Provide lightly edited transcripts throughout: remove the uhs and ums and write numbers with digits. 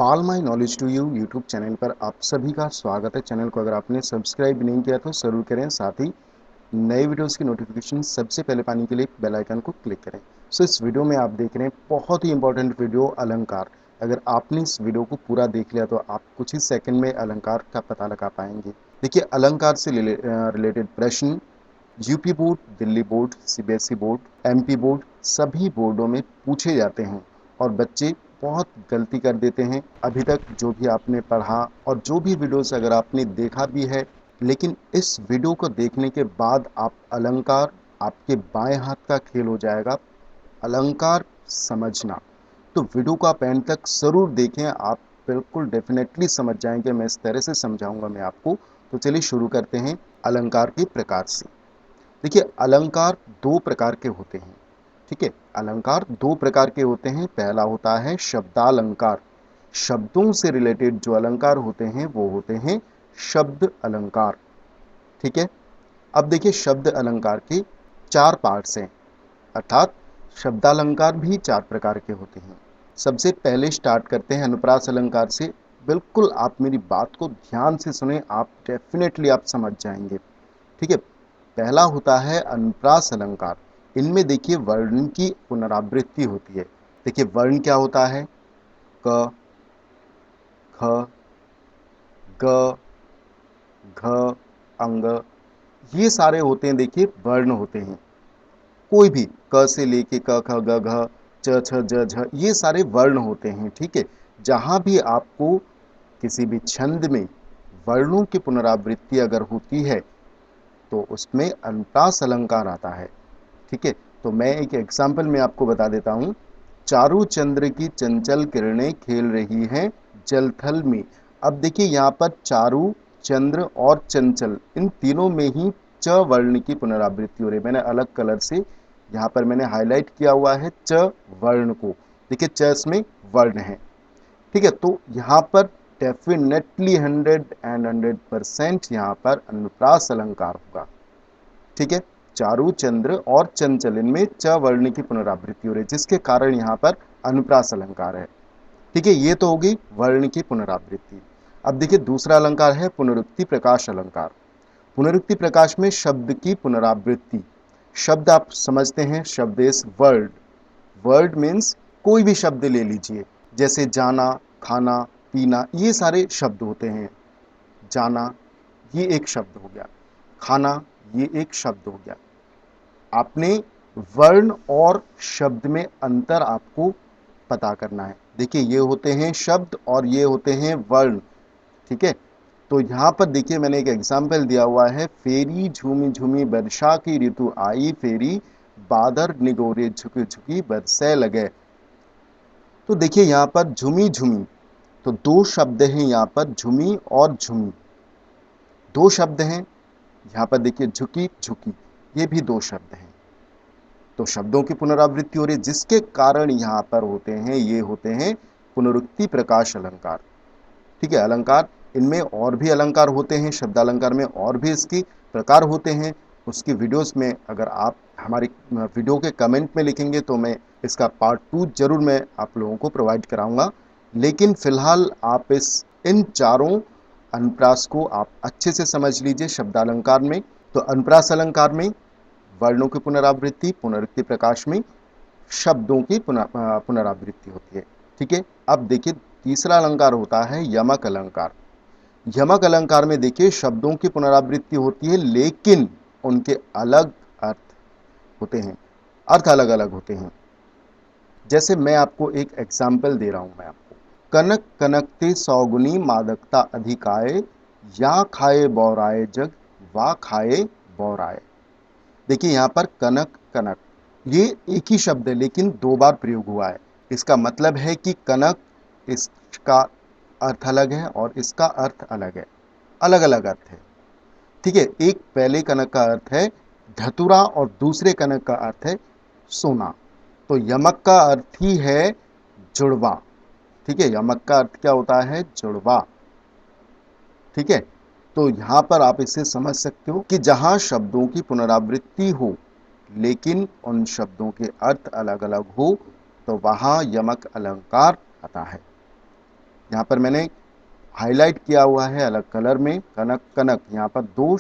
All my knowledge to you YouTube channel पर आप सभी का स्वागत है। चैनल को अगर आपने सब्सक्राइब नहीं किया तो ज़रूर करें, साथ ही नए वीडियोस की नोटिफिकेशन सबसे पहले पाने के लिए बेल आइकन को क्लिक करें। इस वीडियो में आप देख रहे हैं बहुत ही इंपॉर्टेंट वीडियो, अलंकार। अगर आपने इस वीडियो को पूरा देख लिया तो आप कुछ ही सेकंड में अलंकार का पता लगा पाएंगे। देखिए, अलंकार से रिलेटेड प्रश्न UP board, Delhi board, CBSE board, MP board सभी बोर्डों में पूछे जाते हैं और बच्चे बहुत गलती कर देते हैं। अभी तक जो भी आपने पढ़ा और जो भी वीडियोस अगर आपने देखा भी है, लेकिन इस वीडियो को देखने के बाद आप अलंकार, आपके बाएं हाथ का खेल हो जाएगा अलंकार समझना। तो वीडियो को आप एंड तक ज़रूर देखें, आप बिल्कुल डेफिनेटली समझ जाएंगे। मैं इस तरह से समझाऊंगा मैं आपको। तो चलिए शुरू करते हैं अलंकार के प्रकार से। देखिए, अलंकार दो प्रकार के होते हैं। ठीक है, अलंकार दो प्रकार के होते हैं। पहला होता है शब्दालंकार। शब्दों से रिलेटेड जो अलंकार होते हैं वो होते हैं शब्द अलंकार। ठीक है, अब देखिए, शब्द अलंकार के चार पार्ट्स हैं, अर्थात शब्दालंकार भी चार प्रकार के होते हैं। सबसे पहले स्टार्ट करते हैं अनुप्रास अलंकार से। बिल्कुल आप मेरी बात को ध्यान से सुने, आप डेफिनेटली आप समझ जाएंगे। ठीक है, पहला होता है अनुप्रास अलंकार। इनमें देखिए वर्ण की पुनरावृत्ति होती है। देखिए, वर्ण क्या होता है? क, ख, ग, घ, अंग, ये सारे होते हैं। देखिए, वर्ण होते हैं। कोई भी क से लेके क, ख, ग, घ, च, छ, ज, झ, ये सारे वर्ण होते हैं। ठीक है, जहां भी आपको किसी भी छंद में वर्णों की पुनरावृत्ति अगर होती है तो उसमें अनुप्रास अलंकार आता है। ठीक है, तो मैं एक एग्जाम्पल में आपको बता देता हूं। चारू चंद्र की चंचल किरणें खेल रही हैं जलथल में। अब देखिए, यहाँ पर चारू, चंद्र और चंचल, इन तीनों में ही च वर्ण की पुनरावृत्ति हो रही है। मैंने अलग कलर से यहाँ पर मैंने हाईलाइट किया हुआ है च वर्ण को। देखिए, च इसमें वर्ण है। ठीक है, तो यहाँ पर डेफिनेटली 100% यहाँ पर अनुप्रास अलंकार होगा। ठीक है, चारु, चंद्र और चंचल, इनमें च वर्ण की पुनरावृत्ति हो रही है, जिसके कारण यहाँ पर अनुप्रास अलंकार है। ठीक है, ये तो होगी वर्ण की पुनरावृत्ति। अब देखिए, दूसरा अलंकार है पुनरुक्ति प्रकाश अलंकार। पुनरुक्ति प्रकाश में शब्द की पुनरावृत्ति। शब्द आप समझते हैं, शब्द इज वर्ड। वर्ड मीन्स कोई भी शब्द ले लीजिए, जैसे जाना, खाना, पीना, ये सारे शब्द होते हैं। जाना ये एक शब्द हो गया, खाना ये एक शब्द हो गया। आपने वर्ण और शब्द में अंतर आपको पता करना है। देखिए, ये होते हैं शब्द और ये होते हैं वर्ण। ठीक है, तो यहाँ पर देखिए मैंने एक एग्जाम्पल दिया हुआ है। फेरी झूमी झूमी वर्षा की ऋतु आई, फेरी बादर निगोरे झुकी झुकी बरसे लगे। तो देखिए, यहाँ पर झुमी झुमी, तो दो शब्द हैं यहाँ पर, झुमी और झुमी दो शब्द हैं। यहाँ पर देखिए झुकी झुकी, ये भी दो शब्द हैं। तो शब्दों की पुनरावृत्ति हो रही है, जिसके कारण यहाँ पर होते हैं, ये होते हैं पुनरुक्ति प्रकाश अलंकार। ठीक है, अलंकार इनमें और भी अलंकार होते हैं, शब्दालंकार में और भी इसकी प्रकार होते हैं। उसकी वीडियोस में अगर आप हमारी वीडियो के कमेंट में लिखेंगे तो मैं इसका पार्ट 2 जरूर मैं आप लोगों को प्रोवाइड कराऊंगा। लेकिन फिलहाल आप इन चारों अनुप्रास को आप अच्छे से समझ लीजिए। शब्दालंकार में तो अनुप्रास अलंकार में वर्णों की पुनरावृत्ति, पुनरुक्ति प्रकाश में शब्दों की पुनरावृत्ति होती है। ठीक है, अब देखिए, तीसरा अलंकार होता है यमक अलंकार। यमक अलंकार में देखिए शब्दों की पुनरावृत्ति होती है, लेकिन उनके अलग अर्थ होते हैं, अर्थ अलग अलग होते हैं। जैसे मैं आपको एक एग्जाम्पल दे रहा हूं मैं आपको। कनक कनकते सौगुनी मादकता अधिकाए, या खाए बौराए जग, वा खाए बौराए। देखिए, यहाँ पर कनक कनक ये एक ही शब्द है, लेकिन दो बार प्रयोग हुआ है। इसका मतलब है कि कनक, इसका अर्थ अलग है और इसका अर्थ अलग है, अलग अलग अर्थ है। ठीक है, एक पहले कनक का अर्थ है धतुरा और दूसरे कनक का अर्थ है सोना। तो यमक का अर्थ ही है जुड़वा। ठीक है, यमक का अर्थ क्या होता है? जुड़वा। ठीक है, तो यहां पर आप इसे समझ सकते हो कि जहां शब्दों की पुनरावृत्ति हो लेकिन उन शब्दों के अर्थ अलग अलग हो, तो वहां यमक अलंकार आता है। यहाँ पर मैंने हाईलाइट किया हुआ है अलग कलर में, कनक कनक। यहाँ पर दो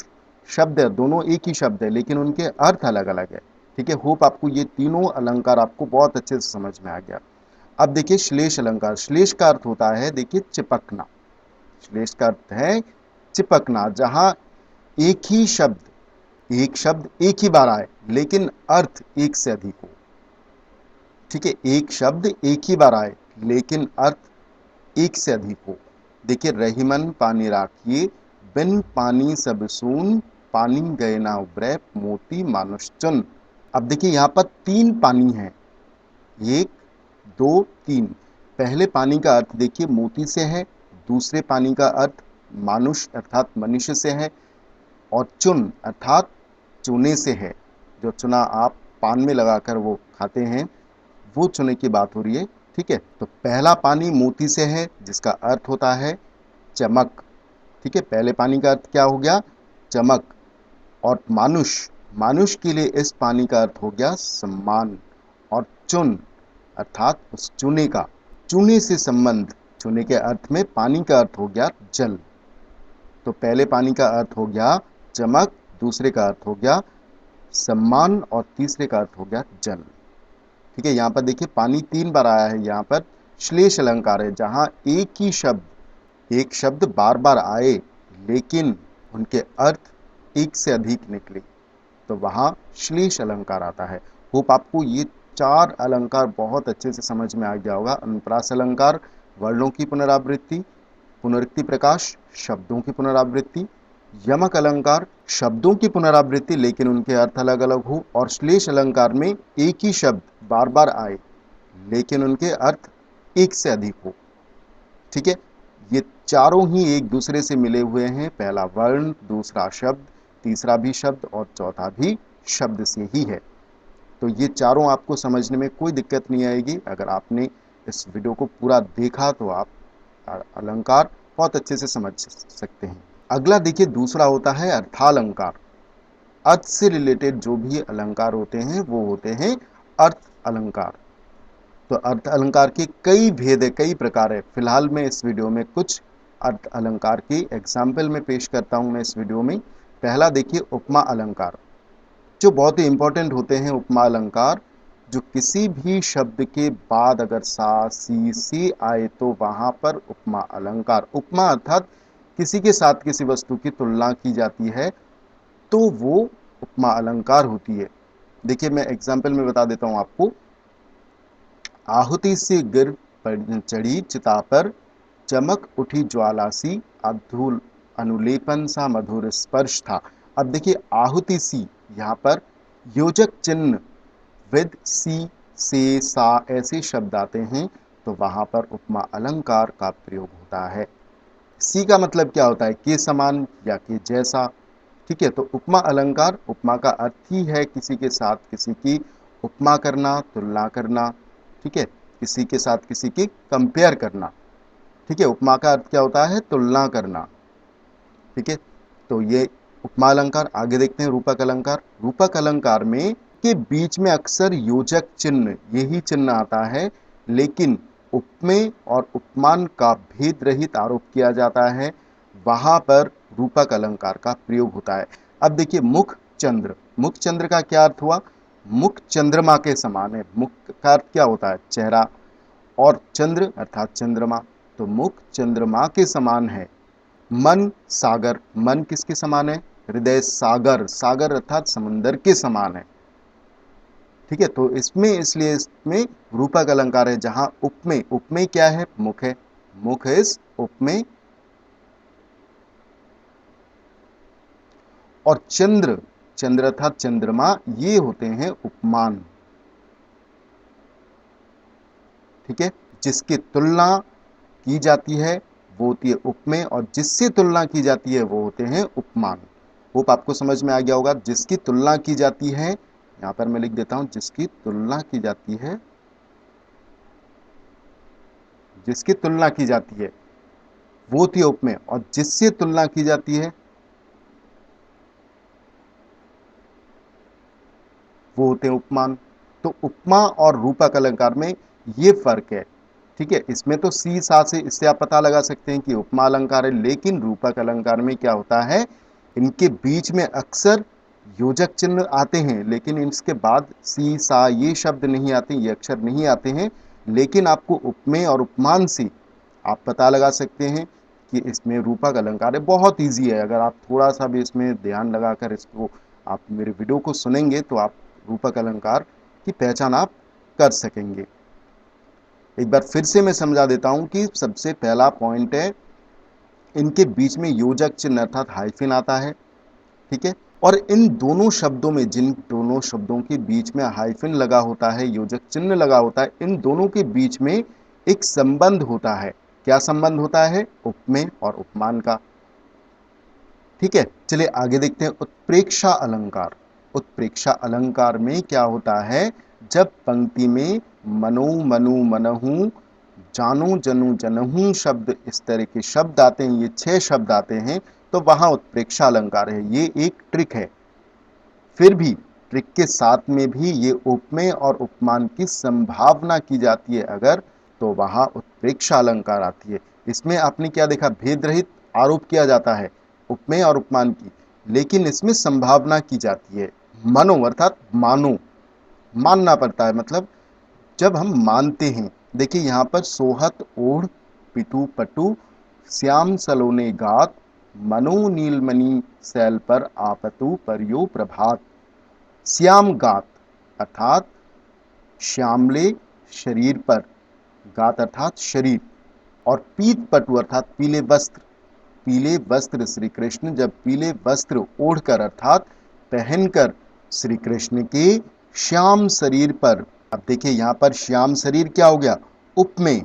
शब्द है, दोनों एक ही शब्द है लेकिन उनके अर्थ अलग अलग है। ठीक है, होप आपको ये तीनों अलंकार आपको बहुत अच्छे से समझ में आ गया। अब देखिए श्लेष अलंकार। श्लेष का अर्थ होता है, देखिए चिपकना। श्लेष का अर्थ है चिपकना, जहां एक शब्द एक ही बार आए लेकिन अर्थ एक से अधिक हो। ठीक है, एक शब्द एक ही बार आए लेकिन अर्थ एक से अधिक हो। देखिए रहीमन पानी राखिए, बिन पानी सब सून, पानी गए ना उबरे, मोती मानुष चुन। अब देखिए यहाँ पर तीन पानी है, एक दो तीन। पहले पानी का अर्थ देखिए मोती से है, दूसरे पानी का अर्थ मानुष अर्थात मनुष्य से है, और चुन अर्थात चूने से है। जो चुना आप पान में लगाकर वो खाते हैं, वो चुने की बात हो रही है। ठीक है, तो पहला पानी मोती से है जिसका अर्थ होता है चमक। ठीक है, पहले पानी का अर्थ क्या हो गया, चमक। और मानुष, मानुष के लिए इस पानी का अर्थ हो गया सम्मान। और चुन अर्थात उस चूने का, चूने से संबंध। चूने के अर्थ में पानी का अर्थ हो गया जल। तो पहले पानी का अर्थ हो गया चमक, दूसरे का अर्थ हो गया सम्मान, और तीसरे का अर्थ हो गया जल। ठीक है, यहाँ पर देखिए पानी तीन बार आया है। यहाँ पर श्लेष अलंकार है, जहां एक शब्द बार बार आए लेकिन उनके अर्थ एक से अधिक निकले, तो वहां श्लेष अलंकार आता है। होप आपको ये चार अलंकार बहुत अच्छे से समझ में आ गया होगा। अनुप्रास अलंकार वर्णों की पुनरावृत्ति, पुनरुक्ति प्रकाश शब्दों की पुनरावृत्ति, यमक अलंकार शब्दों की पुनरावृत्ति लेकिन उनके अर्थ अलग अलग हो, और श्लेष अलंकार में एक ही शब्द बार बार आए लेकिन उनके अर्थ एक से अधिक हो। ठीक है, ये चारों ही एक दूसरे से मिले हुए हैं। पहला वर्ण, दूसरा शब्द, तीसरा भी शब्द और चौथा भी शब्द से ही है। तो ये चारों आपको समझने में कोई दिक्कत नहीं आएगी। अगर आपने इस वीडियो को पूरा देखा तो आप अलंकार बहुत अच्छे से समझ सकते हैं। अगला देखिए दूसरा होता है अर्थालंकार। अर्थ से रिलेटेड जो भी अलंकार होते हैं वो होते हैं अर्थ अलंकार। तो अर्थ अलंकार के कई भेद है, कई प्रकार है। फिलहाल मैं इस वीडियो में कुछ अर्थ अलंकार के एग्जाम्पल में पेश करता हूं मैं इस वीडियो में। पहला देखिए उपमा अलंकार, जो बहुत ही इंपॉर्टेंट होते हैं उपमा अलंकार। जो किसी भी शब्द के बाद अगर सा सी से आए तो वहां पर उपमा अलंकार, उपमा अर्थात किसी के साथ किसी वस्तु की तुलना की जाती है तो वो उपमा अलंकार होती है। देखिए मैं एग्जाम्पल में बता देता हूं आपको। आहुति से गिर चढ़ी चिता पर, चमक उठी ज्वाला सी, अधूल अनुलेपन सा मधुर स्पर्श था। अब देखिए आहुति सी, यहाँ पर योजक चिन्ह विद सी से सा ऐसे शब्द आते हैं तो वहां पर उपमा अलंकार का प्रयोग होता है। सी का मतलब क्या होता है, के समान या के जैसा। ठीक है, तो उपमा अलंकार, उपमा का अर्थ ही है किसी के साथ किसी की उपमा करना, तुलना करना। ठीक है, किसी के साथ किसी की कंपेयर करना। ठीक है, उपमा का अर्थ क्या होता है, तुलना करना। ठीक है, तो ये उपमा अलंकार। आगे देखते हैं रूपक अलंकार। रूपक अलंकार में के बीच में अक्सर योजक चिन्ह, यही चिन्ह आता है, लेकिन उपमेय और उपमान का भेद रहित आरोप किया जाता है, वहां पर रूपक अलंकार का प्रयोग होता है। अब देखिए मुख चंद्र, मुख चंद्र का क्या अर्थ हुआ, मुख चंद्रमा के समान है। मुख का अर्थ क्या होता है, चेहरा, और चंद्र अर्थात चंद्रमा, तो मुख चंद्रमा के समान है। मन सागर, मन किसके समान है, हृदय सागर, सागर अर्थात समुंदर के समान है। ठीक है, तो इसमें इसलिए इसमें रूपक अलंकार है। जहां उपमेय, उपमेय क्या है, मुख है, मुख इस उपमेय। और चंद्र, चंद्र अर्थात चंद्रमा, ये होते हैं उपमान। ठीक है, जिसकी तुलना की जाती है वो होती है उपमेय, और जिससे तुलना की जाती है वो होते हैं उपमान। होप आपको समझ में आ गया होगा। जिसकी तुलना की जाती है, यहां पर मैं लिख देता हूं, जिसकी तुलना की जाती है, जिसकी तुलना की जाती है वो होती है उपमेय, और जिससे तुलना की जाती है वो होते हैं उपमान। तो उपमा और रूपक अलंकार में ये फर्क है। ठीक है, इसमें तो सी सा से इससे आप पता लगा सकते हैं कि उपमा अलंकार है, लेकिन रूपक अलंकार में क्या होता है, इनके बीच में अक्सर योजक चिन्ह आते हैं, लेकिन इसके बाद सी सा ये शब्द नहीं आते, ये अक्षर नहीं आते हैं। लेकिन आपको उपमेय और उपमान से आप पता लगा सकते हैं कि इसमें रूपक अलंकार है। बहुत इजी है, अगर आप थोड़ा सा भी इसमें ध्यान लगाकर इसको आप मेरे वीडियो को सुनेंगे तो आप रूपक अलंकार की पहचान आप कर सकेंगे। एक बार फिर से मैं समझा देता हूं कि सबसे पहला पॉइंट है, इनके बीच में योजक चिन्ह अर्थात हाइफन आता है। ठीक है, और इन दोनों शब्दों में, जिन दोनों शब्दों के बीच में हाइफन लगा होता है, योजक चिन्ह लगा होता है, इन दोनों के बीच में एक संबंध होता है। क्या संबंध होता है? उपमेय और उपमान का। ठीक है, चलिए आगे देखते हैं। उत्प्रेक्षा अलंकार। उत्प्रेक्षा अलंकार में क्या होता है, जब पंक्ति में मनो मनु मनहु जानो जनु जनहु शब्द, इस तरह के शब्द आते हैं, ये 6 शब्द आते हैं, तो वहां उत्प्रेक्षा अलंकार है। ये एक ट्रिक है, फिर भी ट्रिक के साथ में भी ये उपमेय और उपमान की संभावना की जाती है अगर, तो वहां उत्प्रेक्षा अलंकार आती है। इसमें आपने क्या देखा, भेद रहित आरोप किया जाता है उपमेय और उपमान की, लेकिन इसमें संभावना की जाती है। मनो अर्थात मानो, मानना पड़ता है, मतलब जब हम मानते हैं। देखिए यहाँ पर सोहत ओढ़ पितु पटु श्याम सलोने गात मनो नीलमणि सैल पर आपतु परियो प्रभात। श्याम गात अर्थात श्यामले शरीर पर, गात अर्थात शरीर, और पीत पटु अर्थात पीले वस्त्र। पीले वस्त्र श्री कृष्ण जब पीले वस्त्र ओढ़कर अर्थात पहनकर श्री कृष्ण के श्याम शरीर पर, अब देखिए यहां पर श्याम शरीर क्या हो गया, उपमेय।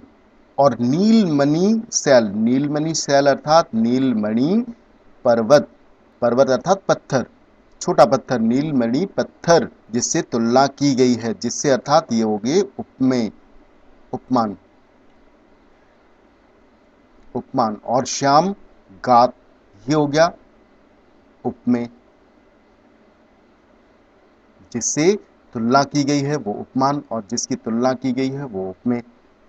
और नीलमणि शैल, नीलमणि शैल अर्थात नीलमणि पर्वत, पर्वत अर्थात पत्थर, छोटा पत्थर, नीलमणि पत्थर जिससे तुलना की गई है, जिससे अर्थात ये हो गए उपमेय, उपमान, उपमान। और श्याम गात, ये हो गया उपमेय, जिससे तुलना की गई है वो उपमान, और जिसकी तुलना की गई है वो उपमेय।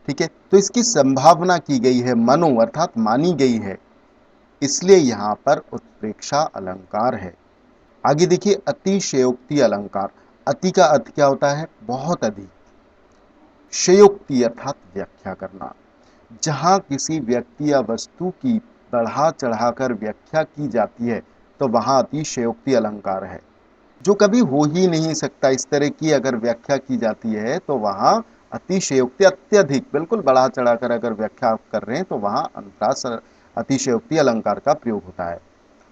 ठीक है, तो इसकी संभावना की गई है, मनो अर्थात मानी गई है, इसलिए यहां पर उत्प्रेक्षा अलंकार है। आगे देखिए, अतिशयोक्ति अलंकार। अति का अर्थ क्या होता है, बहुत अधिक। शयोक्ति अर्थात व्याख्या करना, जहां किसी व्यक्ति या वस्तु की बढ़ा चढ़ाकर व्याख्या की जाती है, तो वहां अतिशयोक्ति अलंकार है। जो कभी हो ही नहीं सकता, इस तरह की अगर व्याख्या की जाती है तो वहां अतिशयोक्ति, अत्यधिक, बिल्कुल बढ़ा चढ़ाकर अगर व्याख्या आप कर रहे हैं तो वहां अनुप्रास अतिशयोक्ति अलंकार का प्रयोग होता है।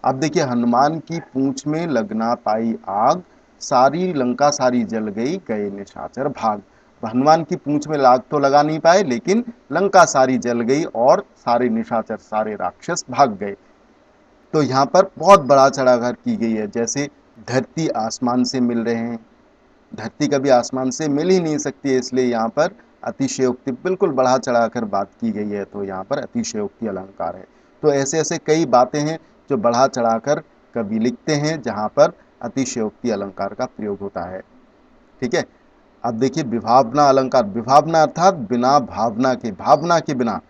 अब देखिए, हनुमान की पूंछ में लगना पाई आग, सारी लंका सारी जल गई, गए निशाचर भाग। हनुमान की पूंछ में आग तो लगा नहीं पाए, लेकिन लंका सारी जल गई और सारे निशाचर, सारे राक्षस भाग गए। तो यहाँ पर बहुत बड़ा चढ़ाकर की गई है, जैसे धरती आसमान से मिल रहे हैं, धरती कभी आसमान से मिल ही नहीं सकती है, इसलिए यहाँ पर अतिशयोक्ति, बिल्कुल बढ़ा चढ़ाकर बात की गई है, तो यहाँ पर अतिशयोक्ति अलंकार है। तो ऐसे ऐसे कई बातें हैं जो बढ़ा चढ़ाकर कवि लिखते हैं, जहाँ पर अतिशयोक्ति अलंकार का प्रयोग होता है। ठीक है, अब देखिए विभावना अलंकार। विभावना अर्थात बिना भावना के, भावना के बिना,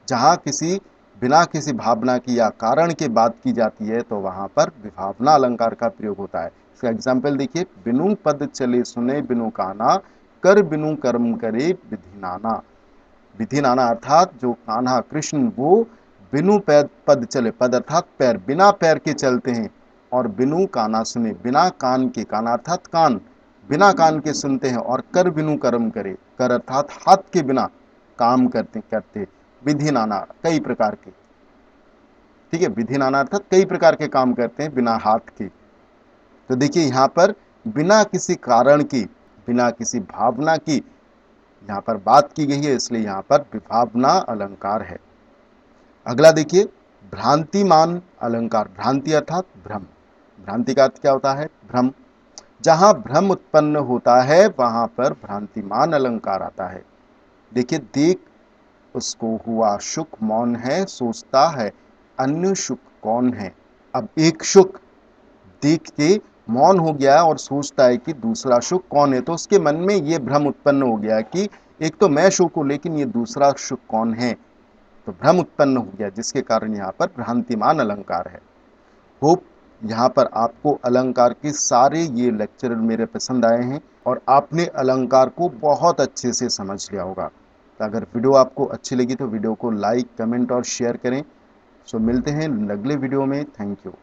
जहाँ किसी बिना किसी भावना की या कारण के बात की जाती है, तो वहां पर विभावना अलंकार का प्रयोग होता है। इसका एग्जाम्पल देखिए, बिनु पद चले सुने बिनु काना, कर बिनु कर्म करे विधि नाना। विधि नाना अर्थात जो कान्हा कृष्ण, वो बिनु पद चले, पद अर्थात पैर, बिना पैर के चलते हैं, और बिनु काना सुने, बिना कान के, काना अर्थात कान, बिना कान के सुनते हैं, और कर बिनु कर्म करे, कर अर्थात हाथ के बिना काम करते विधि नाना, कई प्रकार के। ठीक है, विधि नाना अर्थात कई प्रकार के काम करते हैं बिना हाथ के। तो देखिए यहाँ पर बिना किसी कारण की, बिना किसी भावना की यहाँ पर बात की गई है, इसलिए यहाँ पर विभावना अलंकार है। अगला देखिए, भ्रांतिमान अलंकार। भ्रांति अर्थात भ्रम, भ्रांति का अर्थ क्या होता है, भ्रम। जहां भ्रम उत्पन्न होता है वहां पर भ्रांतिमान अलंकार आता है। देखिए, देख उसको हुआ शुक मौन है, सोचता है अन्य शुक कौन है। अब एक शुक देख के मौन हो गया और सोचता है कि दूसरा शुक कौन है, तो उसके मन में ये भ्रम उत्पन्न हो गया कि एक तो मैं शुक हूं लेकिन ये दूसरा शुक कौन है, तो भ्रम उत्पन्न हो गया, जिसके कारण यहाँ पर भ्रांतिमान अलंकार है। होप यहाँ पर आपको अलंकार के सारे ये लेक्चर मेरे पसंद आए हैं और आपने अलंकार को बहुत अच्छे से समझ लिया होगा। तो अगर वीडियो आपको अच्छी लगी तो वीडियो को लाइक, कमेंट और शेयर करें। सो मिलते हैं अगले वीडियो में। Thank you.